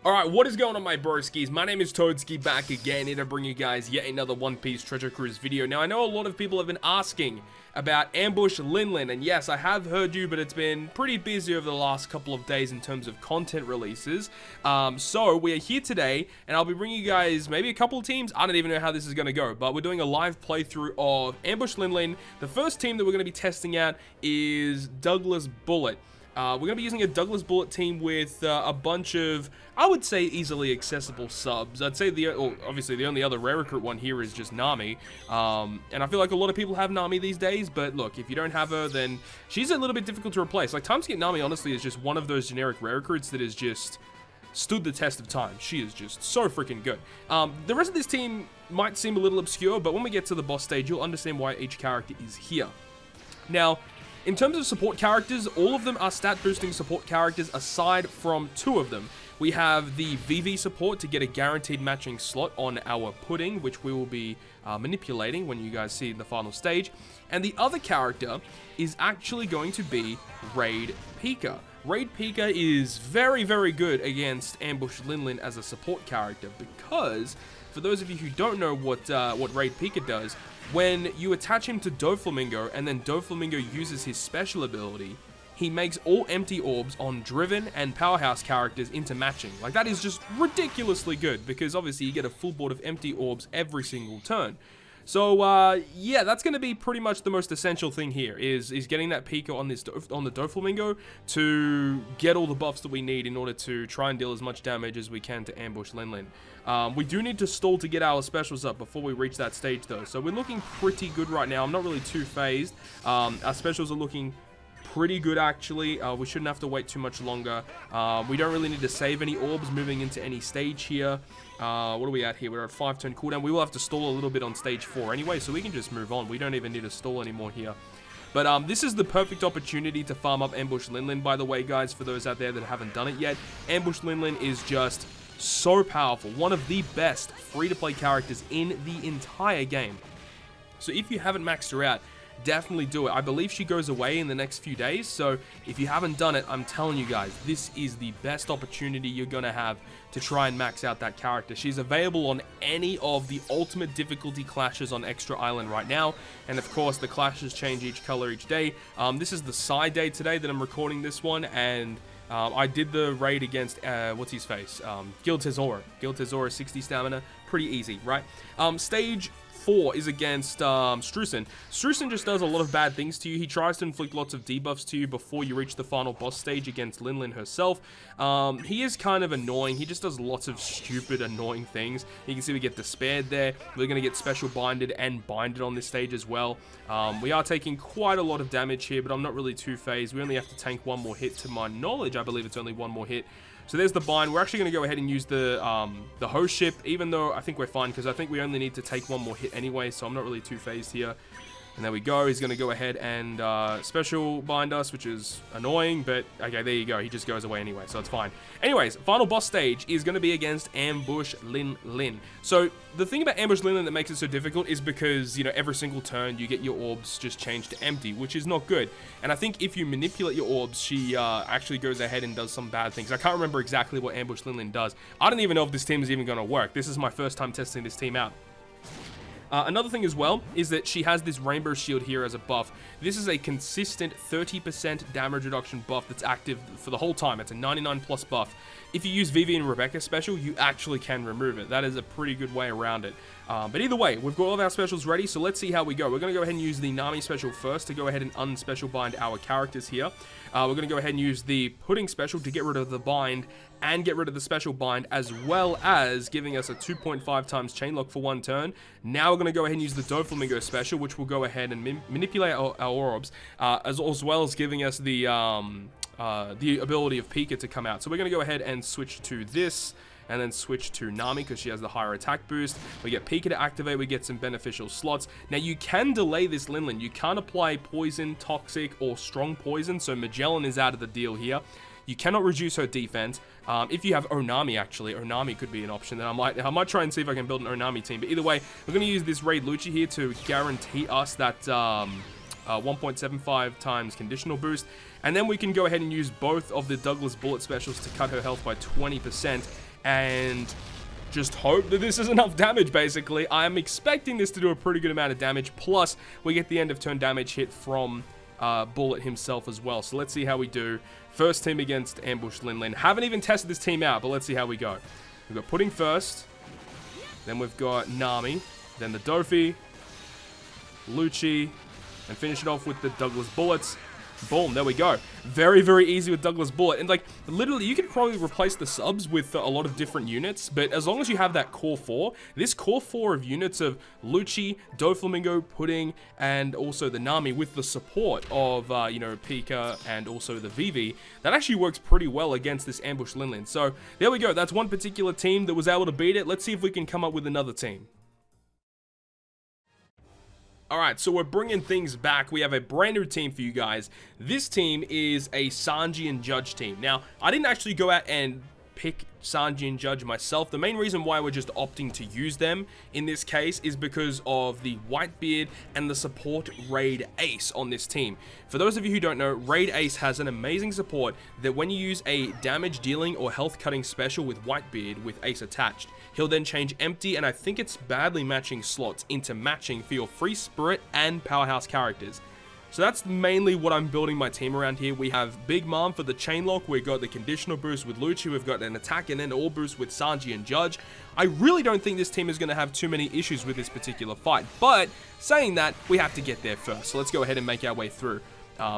Alright, what is going on my broskiis? My name is Toadskii, back again here to bring you guys yet another One Piece Treasure Cruise video. Now, I know a lot of people have been asking about Ambush Linlin, and yes, I have heard you, but it's been pretty busy over the last couple of days in terms of content releases. So, we are here today, and I'll be bringing you guys maybe a couple of teams. I don't even know how this is going to go, but we're doing a live playthrough of Ambush Linlin. The first team that we're going to be testing out is Douglas Bullet. We're going to be using a Douglas Bullet team with a bunch of, I would say, easily accessible subs. I'd say obviously the only other rare recruit one here is just Nami. And I feel like a lot of people have Nami these days, but look, if you don't have her, then she's a little bit difficult to replace. Like, Timeskip Nami, honestly, is just one of those generic rare recruits that is just stood the test of time. She is just so freaking good. The rest of this team might seem a little obscure, but when we get to the boss stage, you'll understand why each character is here. Now, in terms of support characters, all of them are stat boosting support characters aside from two of them. We have the VV support to get a guaranteed matching slot on our pudding, which we will be manipulating when you guys see the final stage. And the other character is actually going to be Raid Pika. Raid Pika is very, very good against Ambush Linlin as a support character because, for those of you who don't know what Raid Pika does, when you attach him to Doflamingo and then Doflamingo uses his special ability, he makes all empty orbs on Driven and Powerhouse characters into matching. Like, that is just ridiculously good because obviously you get a full board of empty orbs every single turn. So, yeah, that's going to be pretty much the most essential thing here, is getting that Pika on the Doflamingo to get all the buffs that we need in order to try and deal as much damage as we can to Ambush Linlin. We do need to stall to get our specials up before we reach that stage, though. So we're looking pretty good right now. I'm not really too phased. Our specials are looking pretty good, actually. We shouldn't have to wait too much longer. We don't really need to save any orbs moving into any stage here. What are we at here? We're at 5-turn cooldown. We will have to stall a little bit on stage 4 anyway, so we can just move on. We don't even need to stall anymore here. But this is the perfect opportunity to farm up Ambush Linlin, by the way, guys, for those out there that haven't done it yet. Ambush Linlin is just so powerful. One of the best free-to-play characters in the entire game. So if you haven't maxed her out, definitely do it. I believe she goes away in the next few days, so if you haven't done it, I'm telling you guys, this is the best opportunity you're gonna have to try and max out that character. She's available on any of the ultimate difficulty clashes on Extra Island right now, and of course the clashes change each color each day. This is the side day today that I'm recording this one, and I did the raid against, what's his face? Gil Tesoro. Gil Tesoro, 60 stamina. Pretty easy, right? Stage 4 is against SgtSan. SgtSan just does a lot of bad things to you. He tries to inflict lots of debuffs to you before you reach the final boss stage against Linlin herself. He is kind of annoying. He just does lots of stupid, annoying things. You can see we get Despaired there. We're going to get Special Binded and Binded on this stage as well. We are taking quite a lot of damage here, but I'm not really too phased. We only have to tank one more hit. To my knowledge, I believe it's only one more hit. So there's the bind. We're actually going to go ahead and use the host ship, even though I think we're fine, because I think we only need to take one more hit anyway, so I'm not really too phased here. And there we go. He's going to go ahead and special bind us, which is annoying, but okay, there you go. He just goes away anyway, so it's fine. Anyways, final boss stage is going to be against Ambush Linlin. So the thing about Ambush Linlin that makes it so difficult is because, you know, every single turn you get your orbs just changed to empty, which is not good. And I think if you manipulate your orbs, she actually goes ahead and does some bad things. I can't remember exactly what Ambush Linlin does. I don't even know if this team is even going to work. This is my first time testing this team out. Another thing as well is that she has this rainbow shield here as a buff. This is a consistent 30% damage reduction buff that's active for the whole time. It's a 99 plus buff. If you use Vivi and Rebecca special, you actually can remove it. That is a pretty good way around it. But either way, we've got all of our specials ready, so let's see how we go. We're going to go ahead and use the Nami special first to go ahead and unspecial bind our characters here. We're going to go ahead and use the Pudding special to get rid of the bind and get rid of the special bind, as well as giving us a 2.5 times chain lock for one turn. Now we're going to go ahead and use the Doflamingo special, which will go ahead and manipulate our orbs, as well as giving us the ability of Pika to come out. So we're going to go ahead and switch to this, and then switch to Nami because she has the higher attack boost. We get Pika to activate, we get some beneficial slots. Now you can delay this Linlin. You can't apply poison, toxic, or strong poison, so Magellan is out of the deal here. You cannot reduce her defense. If you have Onami, actually, Onami could be an option. Then I might try and see if I can build an Onami team. But either way, we're going to use this Raid Lucci here to guarantee us that 1.75 times conditional boost. And then we can go ahead and use both of the Douglas Bullet specials to cut her health by 20%. and just hope that this is enough damage, basically. I'm expecting this to do a pretty good amount of damage, plus we get the end of turn damage hit from Bullet himself as well. So let's see how we do. First team against Ambush Linlin. Haven't even tested this team out, but let's see how we go. We've got Pudding first, then we've got Nami, then the Dofi, Lucci, and finish it off with the Douglas Bullets. Boom, there we go. Very, very easy with Douglas Bullet. And, like, literally, you could probably replace the subs with a lot of different units, but as long as you have that core 4, this core 4 of units of Lucci, Doflamingo, Pudding, and also the Nami with the support of, you know, Pika and also the Vivi, that actually works pretty well against this Ambush Linlin. So, there we go. That's one particular team that was able to beat it. Let's see if we can come up with another team. Alright, so we're bringing things back. We have a brand new team for you guys. This team is a Sanji and Judge team. Now, I didn't actually go out and pick Sanji and Judge myself. The main reason why we're just opting to use them in this case is because of the Whitebeard and the support Raid Ace on this team. For those of you who don't know, Raid Ace has an amazing support that when you use a damage dealing or health cutting special with Whitebeard with Ace attached, he'll then change empty and I think it's badly matching slots into matching for your free spirit and powerhouse characters. So that's mainly what I'm building my team around here. We have Big Mom for the chain lock. We've got the conditional boost with Lucci. We've got an attack and then all boost with Sanji and Judge. I really don't think this team is going to have too many issues with this particular fight. But saying that, we have to get there first. So let's go ahead and make our way through.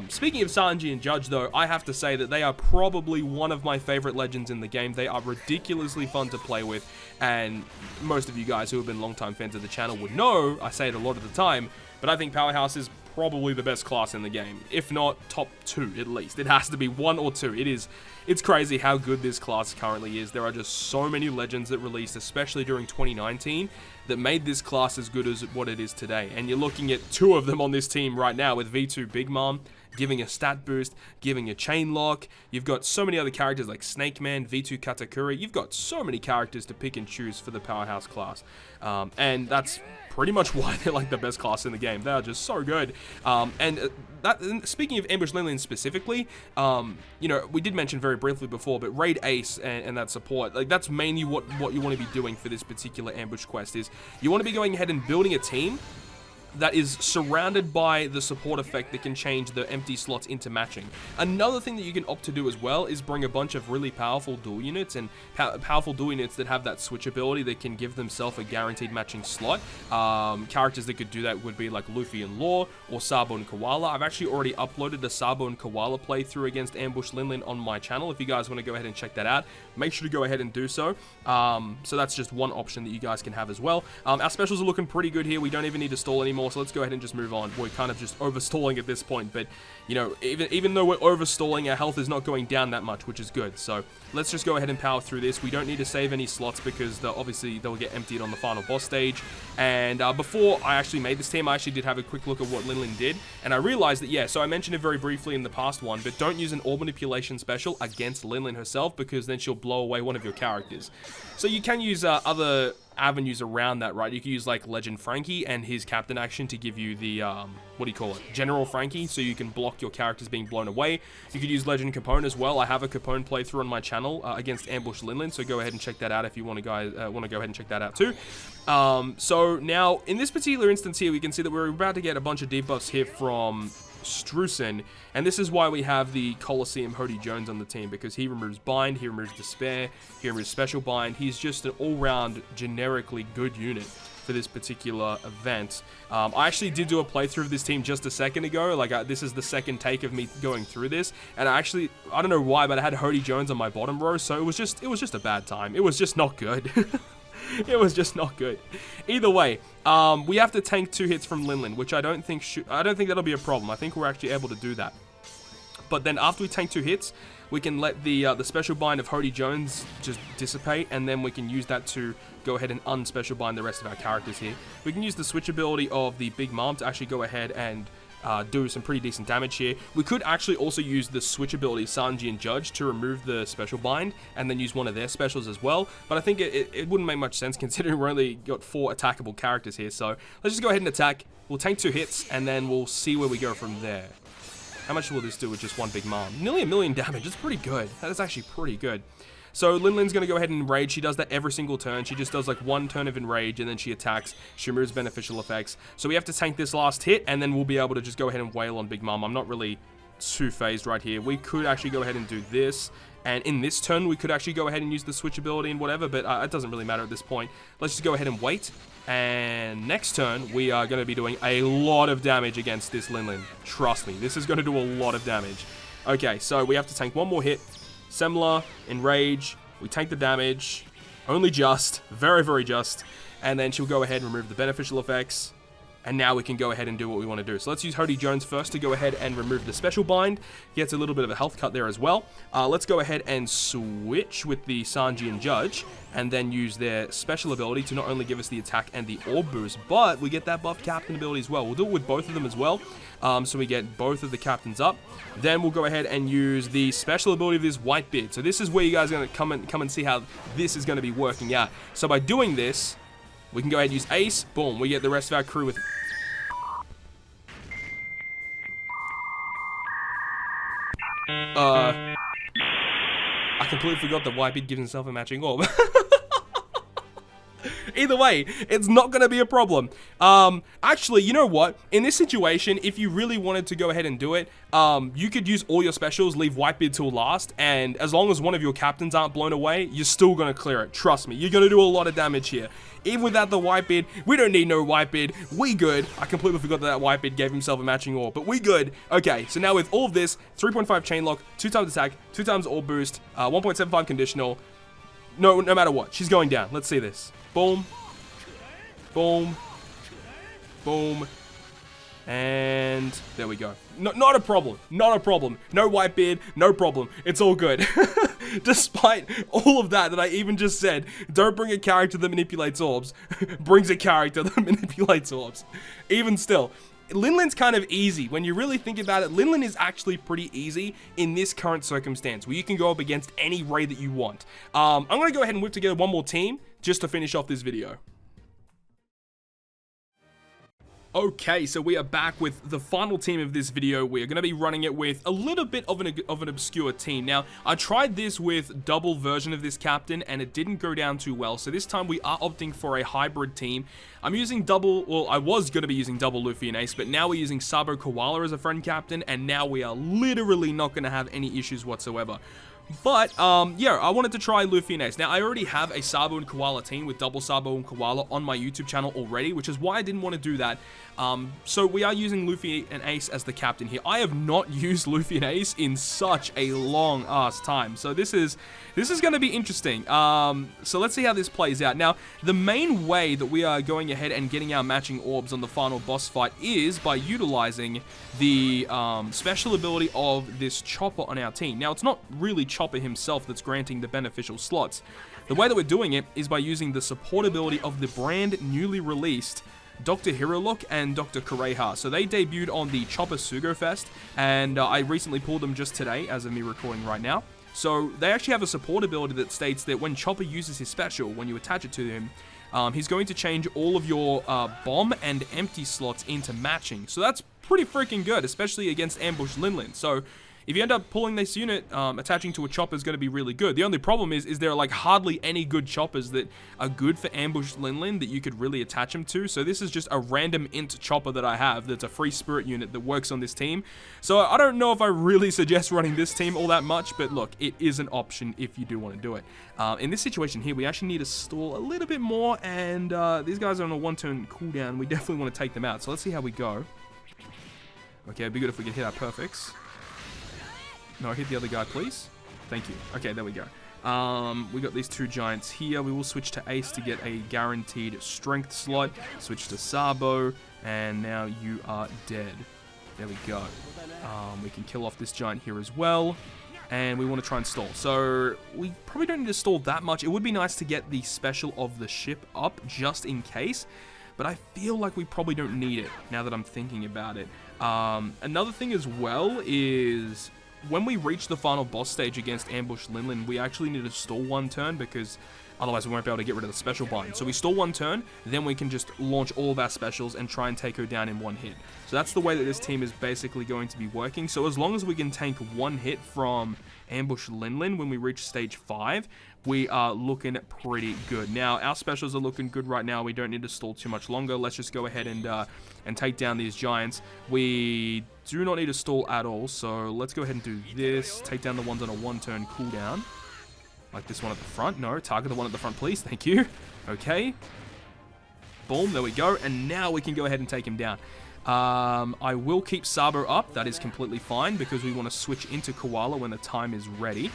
Speaking of Sanji and Judge, though, I have to say that they are probably one of my favorite legends in the game. They are ridiculously fun to play with, and most of you guys who have been longtime fans of the channel would know, I say it a lot of the time, but I think Powerhouse is probably the best class in the game, if not top 2 at least. It has to be 1 or 2. It's crazy how good this class currently is. There are just so many legends that released, especially during 2019, that made this class as good as what it is today. And you're looking at 2 of them on this team right now with V2 Big Mom giving a stat boost, giving a chain lock. You've got so many other characters like Snake Man, V2 Katakuri. You've got so many characters to pick and choose for the Powerhouse class. And that's pretty much why they're like the best class in the game. They are just so good. Speaking of Ambush Linlin specifically, you know, we did mention very briefly before, but Raid Ace and that support, like that's mainly what you want to be doing for this particular ambush quest is you want to be going ahead and building a team that is surrounded by the support effect that can change the empty slots into matching. Another thing that you can opt to do as well is bring a bunch of really powerful dual units and powerful dual units that have that switch ability that can give themselves a guaranteed matching slot. Characters that could do that would be like Luffy and Law or Sabo and Koala. I've actually already uploaded a Sabo and Koala playthrough against Ambush Linlin on my channel. If you guys want to go ahead and check that out, make sure to go ahead and do so. So that's just one option that you guys can have as well. Our specials are looking pretty good here. We don't even need to stall anymore. So let's go ahead and just move on. We're kind of just overstalling at this point, but you know, even though we're overstalling, our health is not going down that much, which is good. So let's just go ahead and power through this. We don't need to save any slots because obviously they'll get emptied on the final boss stage. And before I actually made this team, I actually did have a quick look at what Linlin did, and I realized that, yeah, so I mentioned it very briefly in the past one, but don't use an orb manipulation special against Linlin herself because then she'll blow away one of your characters. So you can use other avenues around that, right? You can use like Legend Frankie and his captain action to give you the what do you call it, General Frankie, so you can block your characters being blown away. You could use Legend Capone as well. I have a Capone playthrough on my channel against Ambush Linlin, so go ahead and check that out if you want to go ahead and check that out too. So now in this particular instance here, we can see that we're about to get a bunch of debuffs here from SgtSan, and this is why we have the Coliseum Hody Jones on the team, because he removes Bind, he removes Despair, he removes Special Bind. He's just an all-round generically good unit for this particular event. I actually did do a playthrough of this team just a second ago. Like this is the second take of me going through this, and I don't know why, but I had Hody Jones on my bottom row, so it was just a bad time. It was just not good. It was just not good. Either way, we have to tank 2 hits from Linlin, which I don't think that'll be a problem. I think we're actually able to do that. But then after we tank 2 hits, we can let the special bind of Hody Jones just dissipate, and then we can use that to go ahead and unspecial bind the rest of our characters here. We can use the switch ability of the Big Mom to actually go ahead and do some pretty decent damage here. We could actually also use the switch ability Sanji and Judge to remove the special bind and then use one of their specials as well, but I think it wouldn't make much sense considering we're only got 4 attackable characters here. So let's just go ahead and attack. We'll tank 2 hits and then we'll see where we go from there. How much will this do with just one Big Mom? Nearly 1 million damage. It's pretty good. That is actually pretty good. So Linlin's going to go ahead and enrage. She does that every single turn. She just does like one turn of enrage, and then she attacks. She removes beneficial effects. So we have to tank this last hit, and then we'll be able to just go ahead and wail on Big Mom. I'm not really too phased right here. We could actually go ahead and do this, and in this turn we could actually go ahead and use the switch ability and whatever, but it doesn't really matter at this point. Let's just go ahead and wait, and next turn we are going to be doing a lot of damage against this Linlin. Trust me, this is going to do a lot of damage. Okay, so we have to tank one more hit. Semla, enrage, we tank the damage, only just, very, very just, and then she'll go ahead and remove the beneficial effects. And now we can go ahead and do what we want to do. So let's use Hody Jones first to go ahead and remove the special bind. Gets a little bit of a health cut there as well. Let's go ahead and switch with the Sanji and Judge, and then use their special ability to not only give us the attack and the orb boost, but we get that buff captain ability as well. We'll do it with both of them as well. So we get both of the captains up. Then we'll go ahead and use the special ability of this Whitebeard. So this is where you guys are going to come and see how this is going to be working out. So by doing this, we can go ahead and use Ace. Boom. We get the rest of our crew with... I completely forgot that Whitebeard gives himself a matching orb. Either way, it's not going to be a problem. Actually, you know what? In this situation, if you really wanted to go ahead and do it, you could use all your specials, leave Whitebeard till last, and as long as one of your captains aren't blown away, you're still going to clear it. Trust me, you're going to do a lot of damage here. Even without the Whitebeard, we don't need no Whitebeard. We good. I completely forgot that Whitebeard gave himself a matching orb, but we good. Okay, so now with all of this, 3.5 chain lock, 2 times attack, 2 times orb boost, 1.75 conditional. No matter what, she's going down. Let's see this. Boom. Boom. Boom. And there we go. Not a problem. Not a problem. No Whitebeard. No problem. It's all good. Despite all of that I even just said, don't bring a character that manipulates orbs. Brings a character that manipulates orbs. Even still, Linlin's kind of easy. When you really think about it, Linlin is actually pretty easy in this current circumstance, where you can go up against any raid that you want. I'm going to go ahead and whip together one more team just to finish off this video. Okay, so we are back with the final team of this video. We're going to be running it with a little bit of an obscure team. Now, I tried this with double version of this captain, and it didn't go down too well. So this time we are opting for a hybrid team. I'm using double, well, I was going to be using double Luffy and Ace, but now we're using Sabo Koala as a friend captain, and now we are literally not going to have any issues whatsoever. But, yeah, I wanted to try Luffy and Ace. Now, I already have a Sabo and Koala team with double Sabo and Koala on my YouTube channel already, which is why I didn't want to do that. So we are using Luffy and Ace as the captain here. I have not used Luffy and Ace in such a long-ass time. So this is going to be interesting. So let's see how this plays out. Now, the main way that we are going ahead and getting our matching orbs on the final boss fight is by utilizing the special ability of this Chopper on our team. Now, it's not really Chopper himself that's granting the beneficial slots. The way that we're doing it is by using the support ability of the brand newly released Dr. Hero Look and Dr. Kureha. So they debuted on the Chopper Sugo Fest, and I recently pulled them just today as of me recording right now. So they actually have a support ability that states that when Chopper uses his special, when you attach it to him, he's going to change all of your bomb and empty slots into matching. So that's pretty freaking good, especially against Ambush Linlin. So if you end up pulling this unit, attaching to a chopper is going to be really good. The only problem is there are like hardly any good choppers that are good for Ambush Linlin that you could really attach them to. So this is just a random int chopper that I have that's a free spirit unit that works on this team. So I don't know if I really suggest running this team all that much, but look, it is an option if you do want to do it. In this situation here, we actually need to stall a little bit more, and these guys are on a one-turn cooldown. We definitely want to take them out. So let's see how we go. Okay, it'd be good if we could hit our perfects. No, hit the other guy, please. Thank you. Okay, there we go. We got these two giants here. We will switch to Ace to get a guaranteed strength slot. Switch to Sabo, and now you are dead. There we go. We can kill off this giant here as well, and we want to try and stall. So we probably don't need to stall that much. It would be nice to get the special of the ship up just in case, but I feel like we probably don't need it now that I'm thinking about it. Another thing as well is when we reach the final boss stage against Ambush Linlin, we actually need to stall 1 turn because otherwise we won't be able to get rid of the special bind. So we stall 1 turn, then we can just launch all of our specials and try and take her down in 1 hit. So that's the way that this team is basically going to be working. So as long as we can tank 1 hit from Ambush Linlin when we reach stage 5, we are looking pretty good. Now, our specials are looking good right now. We don't need to stall too much longer. Let's just go ahead and take down these giants. We do not need to stall at all, so let's go ahead and do this. Take down the ones on a 1-turn cooldown. Like this one at the front. No, target the one at the front, please. Thank you. Okay. Boom, there we go. And now we can go ahead and take him down. I will keep Sabo up. That is completely fine because we want to switch into Koalla when the time is ready.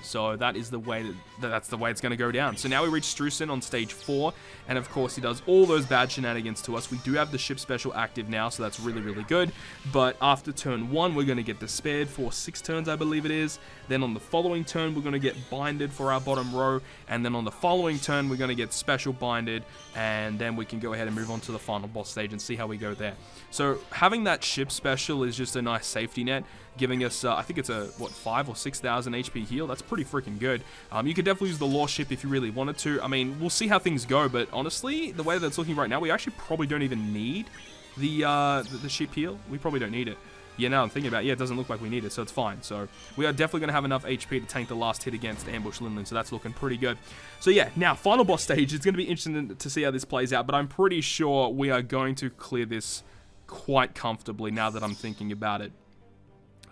So that is the way that's the way it's going to go down. So now we reach SgtSan on stage 4, and of course he does all those bad shenanigans to us. We do have the ship special active now, so that's really, really good. But after turn 1, we're going to get despaired for 6 turns, I believe it is. Then on the following turn, we're going to get binded for our bottom row, and then on the following turn, we're going to get special binded, and then we can go ahead and move on to the final boss stage and see how we go there. So having that ship special is just a nice safety net, giving us, I think it's a, what, 5,000 or 6,000 HP heal. That's pretty freaking good. You could definitely use the lore ship if you really wanted to. I mean, we'll see how things go, but honestly, the way that it's looking right now, we actually probably don't even need the ship heal. We probably don't need it. Yeah, now I'm thinking about it, yeah, it doesn't look like we need it, so it's fine. So we are definitely going to have enough HP to tank the last hit against Ambush Linlin, so that's looking pretty good. So yeah, now, final boss stage. It's going to be interesting to see how this plays out, but I'm pretty sure we are going to clear this quite comfortably now that I'm thinking about it.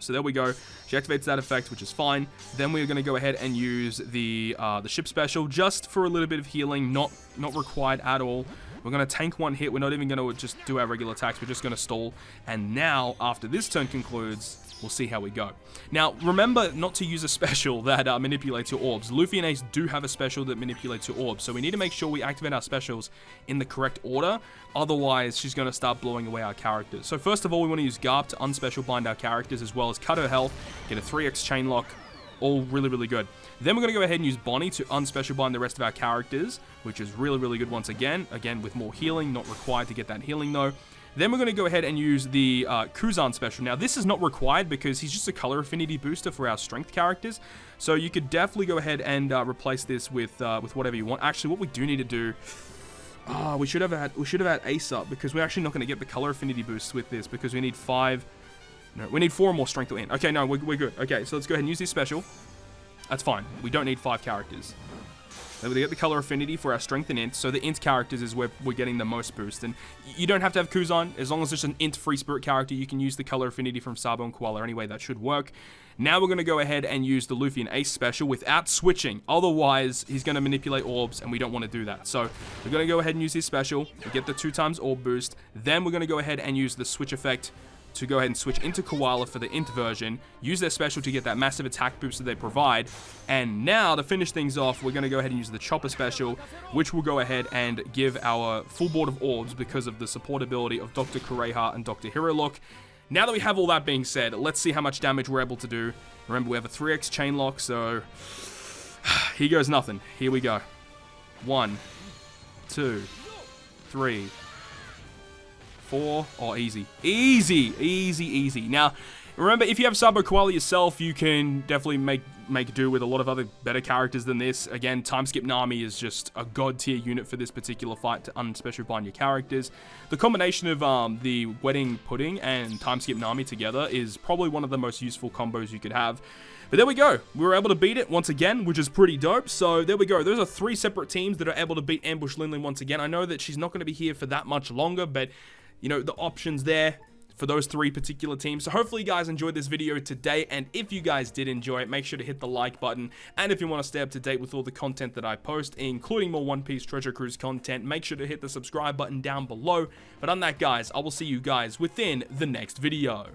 So there we go. She activates that effect, which is fine. Then we're going to go ahead and use the ship special just for a little bit of healing, not required at all. We're going to tank 1 hit. We're not even going to just do our regular attacks. We're just going to stall. And now, after this turn concludes, we'll see how we go. Now, remember not to use a special that manipulates your orbs. Luffy and Ace do have a special that manipulates your orbs, so we need to make sure we activate our specials in the correct order. Otherwise, she's going to start blowing away our characters. So first of all, we want to use Garp to unspecial bind our characters, as well as cut her health, get a 3x chain lock. All really, really good. Then we're going to go ahead and use Bonnie to unspecial bind the rest of our characters, which is really, really good once again. Again, with more healing, not required to get that healing though. Then we're going to go ahead and use the Kuzan special. Now, this is not required because he's just a color affinity booster for our strength characters. So you could definitely go ahead and replace this with whatever you want. Actually, what we do need to do... we should have had Ace up because we're actually not going to get the color affinity boosts with this because we need 5... No, we need 4 more strength to win. Okay, no, we're good. Okay, so let's go ahead and use this special. That's fine. We don't need 5 characters. Then we get the color affinity for our strength and int. So the int characters is where we're getting the most boost. And you don't have to have Kuzan. As long as it's an int free spirit character, you can use the color affinity from Sabo and Koala anyway. That should work. Now we're going to go ahead and use the Luffy and Ace special without switching. Otherwise, he's going to manipulate orbs, and we don't want to do that. So we're going to go ahead and use his special to get the 2x orb boost. Then we're going to go ahead and use the switch effect to go ahead and switch into Koalla for the int version, use their special to get that massive attack boost that they provide, and now to finish things off, we're going to go ahead and use the Chopper special, which will go ahead and give our full board of orbs because of the support ability of Dr. Kureha and Dr. Hirolook. Now that we have all that being said, let's see how much damage we're able to do. Remember, we have a 3x chain lock, so here goes nothing. Here we go. 1, 2, 3, 4. Oh, easy. Easy, easy, easy. Now, remember, if you have Sabo Koala yourself, you can definitely make do with a lot of other better characters than this. Again, Time Skip Nami is just a god tier unit for this particular fight to unspecial bind your characters. The combination of the Wedding Pudding and Time Skip Nami together is probably one of the most useful combos you could have. But there we go. We were able to beat it once again, which is pretty dope. So there we go. Those are 3 separate teams that are able to beat Ambush Linlin once again. I know that she's not going to be here for that much longer, but you know, the options there for those 3 particular teams. So hopefully you guys enjoyed this video today, and if you guys did enjoy it, make sure to hit the like button, and if you want to stay up to date with all the content that I post, including more One Piece Treasure Cruise content, make sure to hit the subscribe button down below. But on that, guys, I will see you guys within the next video.